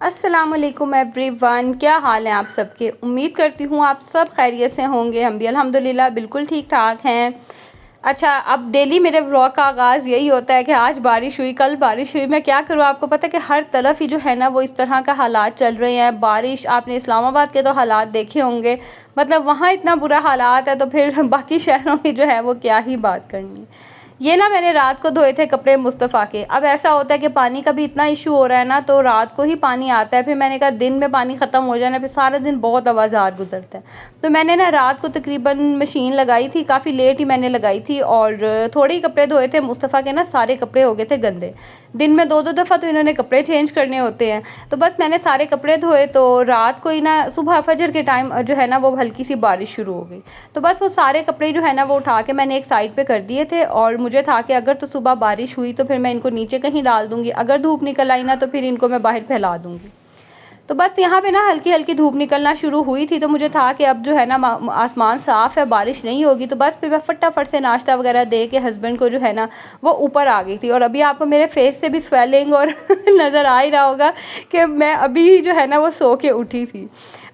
अस्सलामुअलैकुम एवरीवन, क्या हाल है आप सबके। उम्मीद करती हूँ आप सब खैरियत से होंगे। हम भी अल्हम्दुलिल्लाह बिल्कुल ठीक ठाक हैं। अच्छा, अब डेली मेरे व्लॉग का आगाज़ यही होता है कि आज बारिश हुई, कल बारिश हुई। मैं क्या करूँ, आपको पता है कि हर तरफ ही जो है ना वो इस तरह का हालात चल रहे हैं। बारिश, आपने इस्लामाबाद के तो हालात देखे होंगे, मतलब वहाँ इतना बुरा हालात है तो फिर बाकी शहरों की जो है वो क्या ही बात करनी। ये ना मैंने रात को धोए थे कपड़े मुस्तफ़ा के। अब ऐसा होता है कि पानी का भी इतना इशू हो रहा है ना, तो रात को ही पानी आता है। फिर मैंने कहा दिन में पानी ख़त्म हो जाए ना, फिर सारा दिन बहुत आवाज़ार गुजरता है। तो मैंने ना रात को तकरीबन मशीन लगाई थी, काफ़ी लेट ही मैंने लगाई थी, और थोड़े ही कपड़े धोए थे मुस्तफ़ा के ना, सारे कपड़े हो गए थे गंदे। दिन में दो दो दफ़ा तो इन्होंने कपड़े चेंज करने होते हैं। तो बस मैंने सारे कपड़े धोए, तो रात को ही ना सुबह फजर के टाइम जो है ना वो हल्की सी बारिश शुरू हो गई। तो बस वो सारे कपड़े जो है ना वो उठा के मैंने एक साइड पे कर दिए थे, और मुझे था कि अगर तो सुबह बारिश हुई तो फिर मैं इनको नीचे कहीं डाल दूँगी, अगर धूप निकल आई ना तो फिर इनको मैं बाहर फैला दूँगी। तो बस यहाँ पे ना हल्की हल्की धूप निकलना शुरू हुई थी, तो मुझे था कि अब जो है ना आसमान साफ़ है, बारिश नहीं होगी। तो बस फिर मैं फटाफट से नाश्ता वगैरह दे के हस्बैंड को जो है ना वो ऊपर आ गई थी। और अभी आपको मेरे फेस से भी स्वेलिंग और नज़र आ ही रहा होगा कि मैं अभी जो है ना वो सो के उठी थी।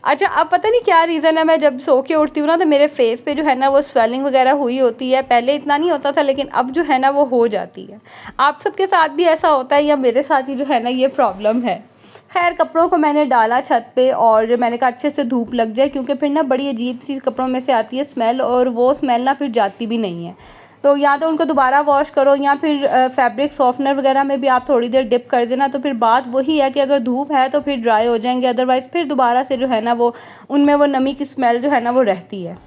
अच्छा, अब पता नहीं क्या रीज़न है, मैं जब सो के उठती हूँ ना तो मेरे फेस पे जो है ना वो स्वेलिंग वगैरह हुई होती है। पहले इतना नहीं होता था, लेकिन अब जो है ना वो हो जाती है। आप सबके साथ भी ऐसा होता है या मेरे साथ ही जो है ना ये प्रॉब्लम है। खैर, कपड़ों को मैंने डाला छत पे, और मैंने कहा अच्छे से धूप लग जाए, क्योंकि फिर ना बड़ी अजीब सी कपड़ों में से आती है स्मेल, और वो स्मेल ना फिर जाती भी नहीं है। तो या तो उनको दोबारा वॉश करो, या फिर फैब्रिक सॉफ्टनर वगैरह में भी आप थोड़ी देर डिप कर देना। तो फिर बात वही है कि अगर धूप है तो फिर ड्राई हो जाएंगे, अदरवाइज़ फिर दोबारा से जो है ना वो उनमें वो नमी की स्मेल जो है ना वो रहती है।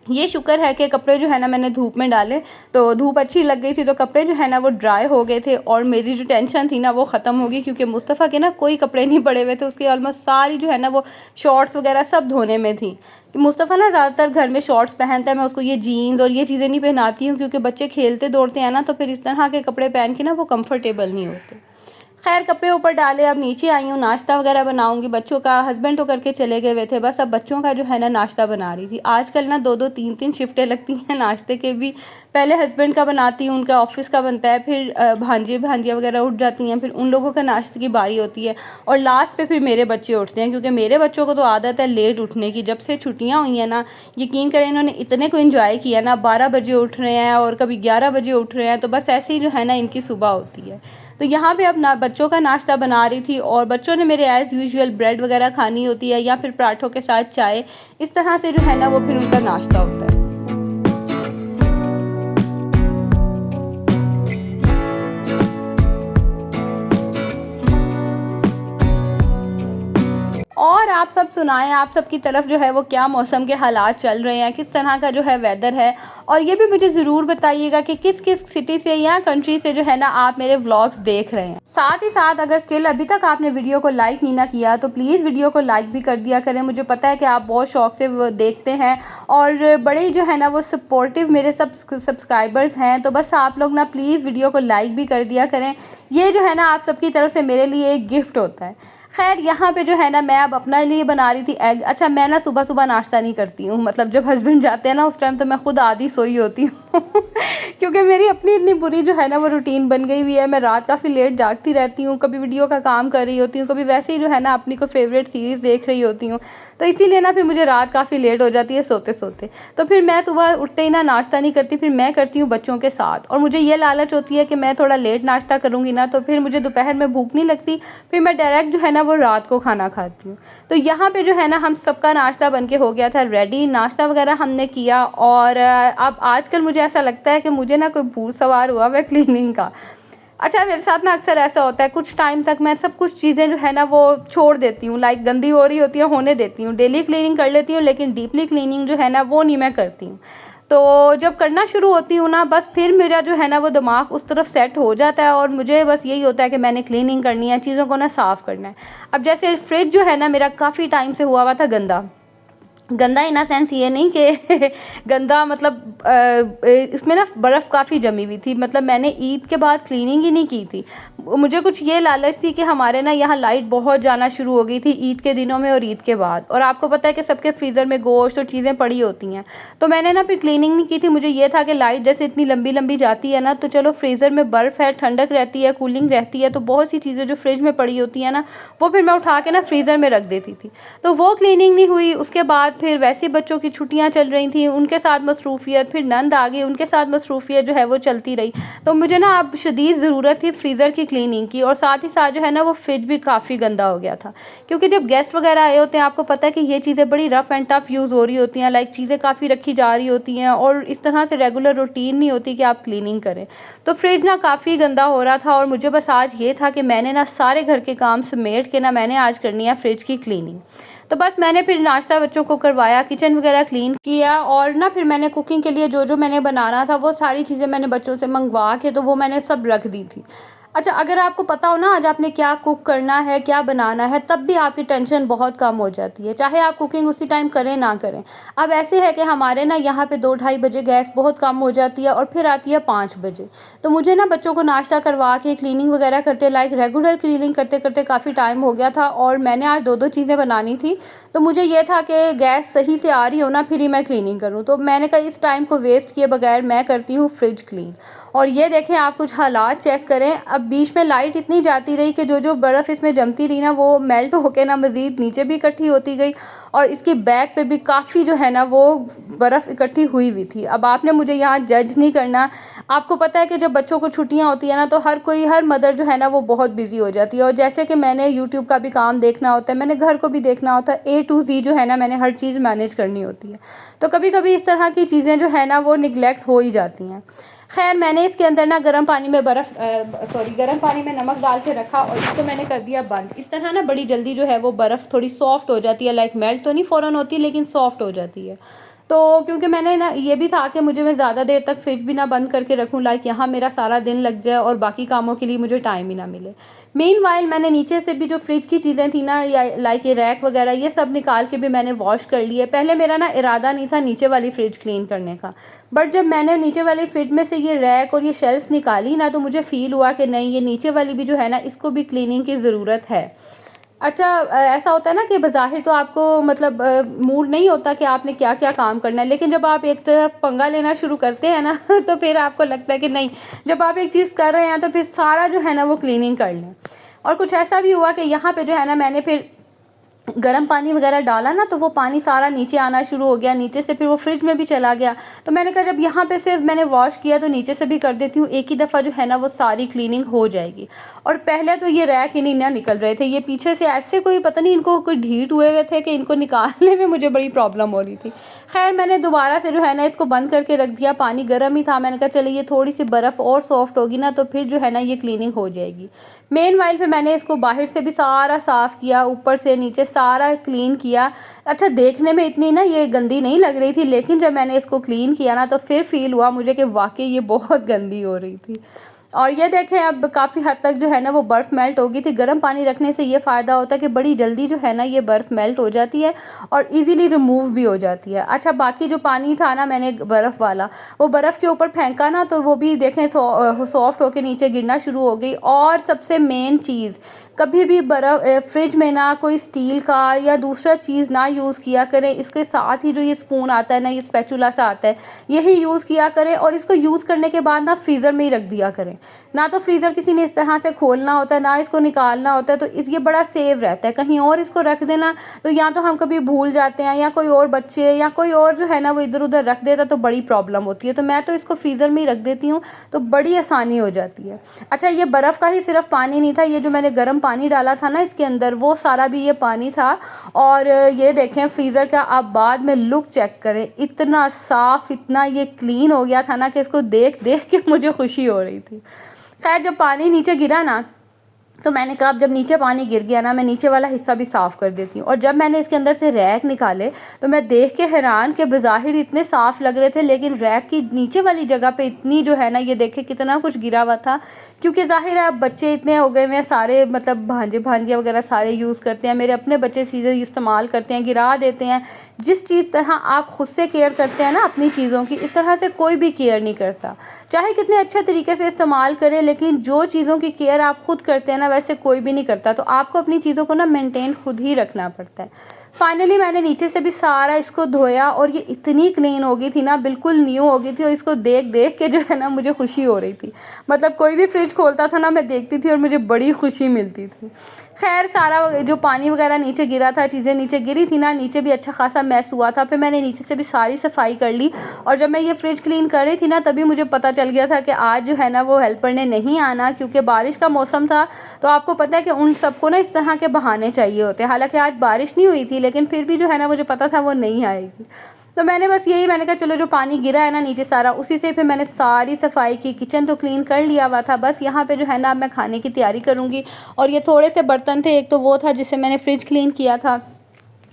ये शुक्र है कि कपड़े जो है ना मैंने धूप में डाले, तो धूप अच्छी लग गई थी, तो कपड़े जो है ना वो ड्राई हो गए थे, और मेरी जो टेंशन थी ना वो ख़त्म हो गई। क्योंकि मुस्तफ़ा के ना कोई कपड़े नहीं पड़े हुए थे, उसकी ऑलमोस्ट सारी जो है ना वो शॉर्ट्स वगैरह सब धोने में थी। मुस्तफ़ा ना ज़्यादातर घर में शॉर्ट्स पहनता है, मैं उसको ये जीन्स और ये चीज़ें नहीं पहनाती हूँ, क्योंकि बच्चे खेलते दौड़ते हैं ना, तो फिर इस तरह के कपड़े पहन के ना वो कम्फर्टेबल नहीं होते। खैर, कपड़े ऊपर डाले, अब नीचे आई हूँ, नाश्ता वगैरह बनाऊँगी बच्चों का। हस्बैंड तो करके चले गए हुए थे, बस अब बच्चों का जो है ना नाश्ता बना रही थी। आजकल ना दो दो तीन तीन शिफ्टें लगती हैं नाश्ते के भी। पहले हस्बैंड का बनाती हूँ, उनका ऑफिस का बनता है, फिर भांजे भांजियाँ वगैरह उठ जाती हैं, फिर उन लोगों का नाश्ते की बारी होती है, और लास्ट पे फिर मेरे बच्चे उठते हैं। क्योंकि मेरे बच्चों को तो आदत है लेट उठने की। जब से छुट्टियाँ हुई हैं ना, यकीन करें इन्होंने इतने को इन्जॉय किया ना, 12 बजे उठ रहे हैं और कभी 11 बजे उठ रहे हैं। तो बस ऐसे ही जो है ना इनकी सुबह होती है। तो यहाँ पे अब ना बच्चों का नाश्ता बना रही थी, और बच्चों ने मेरे एज़ यूजुअल ब्रेड वगैरह खानी होती है, या फिर पराठों के साथ चाय। इस तरह से जो है ना वो फिर उनका नाश्ता होता है। और आप सब सुनाएं, आप सब की तरफ जो है वो क्या मौसम के हालात चल रहे हैं, किस तरह का जो है वेदर है। और ये भी मुझे ज़रूर बताइएगा कि किस किस सिटी से या कंट्री से जो है ना आप मेरे व्लॉग्स देख रहे हैं। साथ ही साथ अगर स्टिल अभी तक आपने वीडियो को लाइक नहीं ना किया तो प्लीज़ वीडियो को लाइक भी कर दिया करें। मुझे पता है कि आप बहुत शौक से वो देखते हैं, और बड़े जो है ना वो सपोर्टिव मेरे सब सब्सक्राइबर्स हैं। तो बस आप लोग ना प्लीज़ वीडियो को लाइक भी कर दिया करें। ये जो है ना आप सबकी तरफ से मेरे लिए एक गिफ्ट होता है। खैर, यहाँ पे जो है ना मैं अब अपने लिए बना रही थी एग। अच्छा, मैं ना सुबह सुबह नाश्ता नहीं करती हूँ, मतलब जब हस्बैंड जाते हैं ना उस टाइम तो मैं खुद आधी सोई होती हूँ क्योंकि मेरी अपनी इतनी बुरी जो है ना वो रूटीन बन गई हुई है। मैं रात काफ़ी लेट जागती रहती हूँ, कभी वीडियो का काम कर रही होती हूँ, कभी वैसे ही जो है ना अपनी कोई फेवरेट सीरीज़ देख रही होती हूँ। तो इसीलिए ना फिर मुझे रात काफ़ी लेट हो जाती है सोते सोते। तो फिर मैं सुबह उठते ही ना नाश्ता नहीं करती, फिर मैं करती हूँ बच्चों के साथ। और मुझे ये लालच होती है कि मैं थोड़ा लेट नाश्ता करूँगी ना तो फिर मुझे दोपहर में भूख नहीं लगती, फिर मैं डायरेक्ट जो है ना वो रात को खाना खाती हूँ। तो यहाँ पे जो है ना हम सबका नाश्ता बन के हो गया था रेडी, नाश्ता वगैरह हमने किया। और अब आजकल मुझे ऐसा लगता है कि मुझे ना कोई भूत सवार हुआ है क्लीनिंग का। अच्छा, मेरे साथ ना अक्सर ऐसा होता है, कुछ टाइम तक मैं सब कुछ चीज़ें जो है ना वो छोड़ देती हूँ, लाइक गंदी हो रही होती है होने देती हूँ, डेली क्लीनिंग कर लेती हूँ, लेकिन डीपली क्लीनिंग जो है ना वो नहीं मैं करती हूँ। तो जब करना शुरू होती हूँ ना, बस फिर मेरा जो है ना वो दिमाग उस तरफ सेट हो जाता है, और मुझे बस यही होता है कि मैंने क्लीनिंग करनी है, चीज़ों को ना साफ़ करना है। अब जैसे फ्रिज जो है ना मेरा काफ़ी टाइम से हुआ था गंदा। गंदा इन सेंस ये नहीं कि गंदा मतलब इसमें ना बर्फ़ काफ़ी जमी हुई थी। मतलब मैंने ईद के बाद क्लीनिंग ही नहीं की थी। मुझे कुछ ये लालच थी कि हमारे ना यहाँ लाइट बहुत जाना शुरू हो गई थी ईद के दिनों में और ईद के बाद, और आपको पता है कि सबके फ्रीज़र में गोश्त और चीज़ें पड़ी होती हैं। तो मैंने ना फिर क्लीनिंग नहीं की थी। मुझे ये था कि लाइट जैसे इतनी लंबी लंबी जाती है ना, तो चलो फ्रीज़र में बर्फ़ है, ठंडक रहती है, कूलिंग रहती है, तो बहुत सी चीज़ें जो फ्रिज में पड़ी होती हैं ना, वो फिर मैं उठा के ना फ्रीज़र में रख देती थी। तो वो क्लीनिंग नहीं हुई। उसके बाद फिर वैसे बच्चों की छुट्टियां चल रही थी, उनके साथ मसरूफ़ियत, फिर नंद आ गई, उनके साथ मसरूफ़ियत जो है वो चलती रही। तो मुझे ना अब शदीद ज़रूरत थी फ्रीज़र की क्लीनिंग की, और साथ ही साथ जो है ना वो फ्रिज भी काफ़ी गंदा हो गया था, क्योंकि जब गेस्ट वगैरह आए होते हैं आपको पता है कि ये चीज़ें बड़ी रफ़ एंड टफ़ यूज़ हो रही होती हैं, लाइक चीज़ें काफ़ी रखी जा रही होती हैं और इस तरह से रेगुलर रूटीन नहीं होती कि आप क्लीनिंग करें। तो फ्रिज ना काफ़ी गंदा हो रहा था, और मुझे बस आज ये था कि मैंने ना सारे घर के काम समेट के ना मैंने आज करनी है फ्रिज की क्लीनिंग। तो बस मैंने फिर नाश्ता बच्चों को करवाया, किचन वगैरह क्लीन किया, और ना फिर मैंने कुकिंग के लिए जो जो मैंने बनाना था वो सारी चीज़ें मैंने बच्चों से मंगवा के तो वो मैंने सब रख दी थी। अच्छा, अगर आपको पता हो ना आज आपने क्या कुक करना है, क्या बनाना है, तब भी आपकी टेंशन बहुत कम हो जाती है, चाहे आप कुकिंग उसी टाइम करें ना करें। अब ऐसे है कि हमारे ना यहाँ पे 2-2:30 बजे गैस बहुत कम हो जाती है और फिर आती है 5 बजे। तो मुझे ना बच्चों को नाश्ता करवा के क्लीनिंग वगैरह करते, लाइक रेगुलर क्लीनिंग करते करते काफ़ी टाइम हो गया था, और मैंने आज 2-2 चीज़ें बनानी थी। तो मुझे ये था कि गैस सही से आ रही हो ना फिर ही मैं क्लीनिंग करूँ। तो मैंने कहा इस टाइम को वेस्ट किए बगैर मैं करती हूँ फ्रिज क्लीन। और ये देखें, आप कुछ हालात चेक करें। अब बीच में लाइट इतनी जाती रही कि जो जो बर्फ़ इसमें जमती रही ना वो मेल्ट होके ना मज़ीद नीचे भी इकट्ठी होती गई, और इसकी बैक पे भी काफ़ी जो है ना वो बर्फ़ इकट्ठी हुई हुई थी। अब आपने मुझे यहाँ जज नहीं करना। आपको पता है कि जब बच्चों को छुट्टियाँ होती है ना तो हर मदर जो है ना वो बहुत बिज़ी हो जाती है, और जैसे कि मैंने यूट्यूब का भी काम देखना होता है, मैंने घर को भी देखना होता है, A to Z जो है ना मैंने हर चीज़ मैनेज करनी होती है। तो कभी कभी इस तरह की चीज़ें जो है ना वो निगलेक्ट हो ही जाती हैं। खैर, मैंने इसके अंदर ना गर्म पानी में गर्म पानी में नमक डाल के रखा, और इसको मैंने कर दिया बंद। इस तरह ना बड़ी जल्दी जो है वो बर्फ़ थोड़ी सॉफ्ट हो जाती है, लाइक मेल्ट तो नहीं फ़ौरन होती लेकिन सॉफ्ट हो जाती है। तो क्योंकि मैंने ना ये भी था कि मुझे मैं ज़्यादा देर तक फ्रिज भी ना बंद करके रखूँ, लाइक यहाँ मेरा सारा दिन लग जाए और बाकी कामों के लिए मुझे टाइम ही ना मिले। मीनवाइल मैंने नीचे से भी जो फ्रिज की चीज़ें थी ना, या लाइक ये रैक वगैरह, ये सब निकाल के भी मैंने वॉश कर लिए। पहले मेरा ना इरादा नहीं था नीचे वाली फ्रिज क्लीन करने का, बट जब मैंने नीचे वाली फ्रिज में से ये रैक और ये शेल्फ्स निकाली ना, तो मुझे फ़ील हुआ कि नहीं, ये नीचे वाली भी जो है ना इसको भी क्लीनिंग की ज़रूरत है। अच्छा, ऐसा होता है ना कि बज़ाहिर तो आपको मतलब मूड नहीं होता कि आपने क्या क्या काम करना है, लेकिन जब आप एक तरफ पंगा लेना शुरू करते हैं ना तो फिर आपको लगता है कि नहीं, जब आप एक चीज़ कर रहे हैं तो फिर सारा जो है ना वो क्लीनिंग कर लें। और कुछ ऐसा भी हुआ कि यहाँ पे जो है ना मैंने फिर गर्म पानी वगैरह डाला ना, तो वो पानी सारा नीचे आना शुरू हो गया, नीचे से फिर वो फ्रिज में भी चला गया। तो मैंने कहा जब यहाँ पे से मैंने वॉश किया तो नीचे से भी कर देती हूँ, एक ही दफ़ा जो है ना वो सारी क्लीनिंग हो जाएगी। और पहले तो ये रैक ही नहीं ना निकल रहे थे, ये पीछे से ऐसे कोई पता नहीं इनको कोई ढीठ हुए हुए थे कि इनको निकालने में मुझे बड़ी प्रॉब्लम हो रही थी। खैर, मैंने दोबारा से जो है ना इसको बंद करके रख दिया, पानी गर्म ही था। मैंने कहा चलिए ये थोड़ी सी बर्फ़ और सॉफ्ट होगी ना तो फिर जो है ना ये क्लीनिंग हो जाएगी। मेनवाइल फिर मैंने इसको बाहर से भी सारा साफ़ किया, ऊपर से नीचे सारा क्लीन किया। अच्छा, देखने में इतनी ना ये गंदी नहीं लग रही थी, लेकिन जब मैंने इसको क्लीन किया ना तो फिर फ़ील हुआ मुझे कि वाकई ये बहुत गंदी हो रही थी। और ये देखें, अब काफ़ी हद तक जो है ना वो बर्फ़ मेल्ट हो गई थी। गर्म पानी रखने से ये फ़ायदा होता है कि बड़ी जल्दी जो है ना ये बर्फ़ मेल्ट हो जाती है और इजीली रिमूव भी हो जाती है। अच्छा, बाकी जो पानी था ना मैंने बर्फ़ वाला, वो बर्फ़ के ऊपर फेंका ना तो वो भी देखें सॉफ्ट होके नीचे गिरना शुरू हो गई। और सबसे मेन चीज़, कभी भी फ्रिज में ना कोई स्टील का या दूसरा चीज़ ना यूज़ किया करें। इसके साथ ही जो ये स्पून आता है ना, ये स्पैचुला सा आता है, यही यूज़ किया करें, और इसको यूज़ करने के बाद ना फ्रीज़र में ही रख दिया करें। ना तो फ्रीज़र किसी ने इस तरह से खोलना होता है, ना इसको निकालना होता है, तो इस ये बड़ा सेव रहता है। कहीं और इसको रख देना तो या तो हम कभी भूल जाते हैं, या कोई और बच्चे या कोई और जो है ना वो इधर उधर रख देता तो बड़ी प्रॉब्लम होती है। तो मैं तो इसको फ्रीज़र में ही रख देती हूँ, तो बड़ी आसानी हो जाती है। अच्छा, ये बर्फ़ का ही सिर्फ पानी नहीं था, ये जो मैंने गर्म पानी डाला था ना इसके अंदर, वो सारा भी ये पानी था। और ये देखें फ्रीज़र का आप बाद में लुक चेक करें, इतना साफ़, इतना ये क्लीन हो गया था ना कि इसको देख देख के मुझे खुशी हो रही थी। खैर, जब पानी नीचे गिरा ना तो मैंने कहा अब जब नीचे पानी गिर गया ना, मैं नीचे वाला हिस्सा भी साफ़ कर देती हूँ। और जब मैंने इसके अंदर से रैक निकाले तो मैं देख के हैरान कि बज़ाहिर इतने साफ़ लग रहे थे, लेकिन रैक की नीचे वाली जगह पे इतनी जो है ना, ये देखे कितना कुछ गिरा हुआ था। क्योंकि ज़ाहिर है अब बच्चे इतने हो गए हैं, सारे मतलब भांजे भांजियाँ वगैरह सारे यूज़ करते हैं। मेरे अपने बच्चे चीज़ें इस्तेमाल करते हैं, गिरा देते हैं। जिस चीज़ तरह आप ख़ुद से केयर करते हैं ना अपनी चीज़ों की, इस तरह से कोई भी केयर नहीं करता। चाहे कितने अच्छे तरीके से इस्तेमाल करें, लेकिन जो चीज़ों की केयर आप खुद करते हैं ना, वैसे कोई भी नहीं करता। तो आपको अपनी चीज़ों को ना मेंटेन खुद ही रखना पड़ता है। फाइनली मैंने नीचे से भी सारा इसको धोया और ये इतनी क्लीन हो गई थी ना, बिल्कुल न्यू हो गई थी। और इसको देख देख के जो है ना मुझे खुशी हो रही थी। मतलब कोई भी फ्रिज खोलता था ना, मैं देखती थी और मुझे बड़ी खुशी मिलती थी। खैर सारा जो पानी वगैरह नीचे गिरा था, चीज़ें नीचे गिरी थी ना, नीचे भी अच्छा खासा मैस हुआ था। फिर मैंने नीचे से भी सारी सफाई कर ली। और जब मैं ये फ्रिज क्लीन कर रही थी ना, तभी मुझे पता चल गया था कि आज जो है ना वो हेल्पर ने नहीं आना, क्योंकि बारिश का मौसम था। तो आपको पता है कि उन सबको ना इस तरह के बहाने चाहिए होते हैं। हालांकि आज बारिश नहीं हुई थी, लेकिन फिर भी जो है ना मुझे पता था वो नहीं आएगी। तो मैंने बस यही मैंने कहा चलो जो पानी गिरा है ना नीचे सारा, उसी से फिर मैंने सारी सफाई की। किचन तो क्लीन कर लिया हुआ था, बस यहाँ पे जो है ना अब मैं खाने की तैयारी करूँगी। और ये थोड़े से बर्तन थे, एक तो वो था जिससे मैंने फ्रिज क्लीन किया था,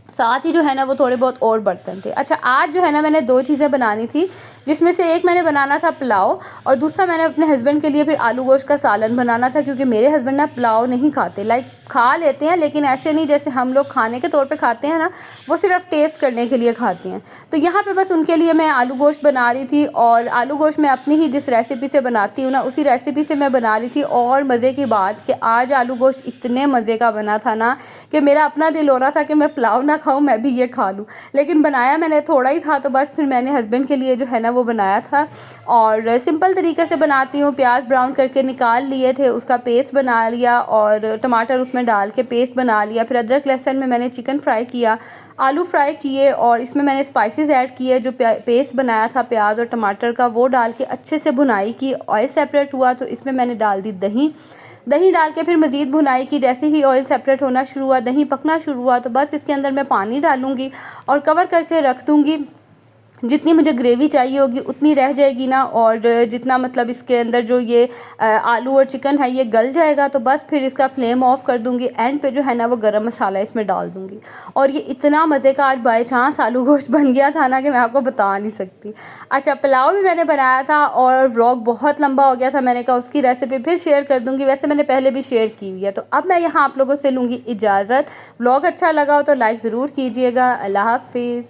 साथ ही जो है ना वो थोड़े बहुत और बर्तन थे। अच्छा आज जो है ना मैंने 2 चीज़ें बनानी थी, जिसमें से एक मैंने बनाना था पुलाव, और दूसरा मैंने अपने हस्बैंड के लिए फिर आलू गोश्त का सालन बनाना था। क्योंकि मेरे हस्बैंड ना पुलाव नहीं खाते, लाइक खा लेते हैं लेकिन ऐसे नहीं जैसे हम लोग खाने के तौर पे खाते हैं ना, वो सिर्फ टेस्ट करने के लिए खाते हैं। तो यहाँ पे बस उनके लिए मैं आलू गोश्त बना रही थी। और आलू गोश्त मैं अपनी ही जिस रेसिपी से बनाती हूँ ना, उसी रेसिपी से मैं बना रही थी। और मज़े की बात कि आज आलू गोश्त इतने मज़े का बना था ना कि मेरा अपना दिल हो रहा था कि मैं पुलाव ना खाऊं, मैं भी ये खा लूं। लेकिन बनाया मैंने थोड़ा ही था, तो बस फिर मैंने हस्बैंड के लिए जो है ना वो बनाया था। और सिंपल तरीके से बनाती हूँ। प्याज ब्राउन करके निकाल लिए थे, उसका पेस्ट बना लिया और टमाटर उसमें डाल के पेस्ट बना लिया। फिर अदरक लहसुन में मैंने चिकन फ्राई किया, आलू फ्राई किए, और इसमें मैंने स्पाइसेस ऐड किए। जो पेस्ट बनाया था प्याज और टमाटर का, वो डाल के अच्छे से भुनाई की। ऑयल सेपरेट हुआ तो इसमें मैंने डाल दी दही। दही डाल के फिर मज़ीद भुनाई की। जैसे ही ऑयल सेपरेट होना शुरू हुआ, दही पकना शुरू हुआ, तो बस इसके अंदर मैं पानी डालूँगी और कवर करके रख दूँगी। जितनी मुझे ग्रेवी चाहिए होगी उतनी रह जाएगी ना, और जितना मतलब इसके अंदर जो ये आलू और चिकन है ये गल जाएगा, तो बस फिर इसका फ्लेम ऑफ कर दूँगी। एंड पे जो है ना वो गरम मसाला इसमें डाल दूँगी। और ये इतना मज़े का आज बाय चांस आलू गोश्त बन गया था ना कि मैं आपको बता नहीं सकती। अच्छा पुलाव भी मैंने बनाया था, और व्लॉग बहुत लंबा हो गया था, मैंने कहा उसकी रेसिपी फिर शेयर कर दूँगी। वैसे मैंने पहले भी शेयर की हुई है। तो अब मैं यहाँ आप लोगों से लूँगी इजाज़त। व्लॉग अच्छा लगा हो तो लाइक ज़रूर कीजिएगा। अल्लाह हाफ़िज़।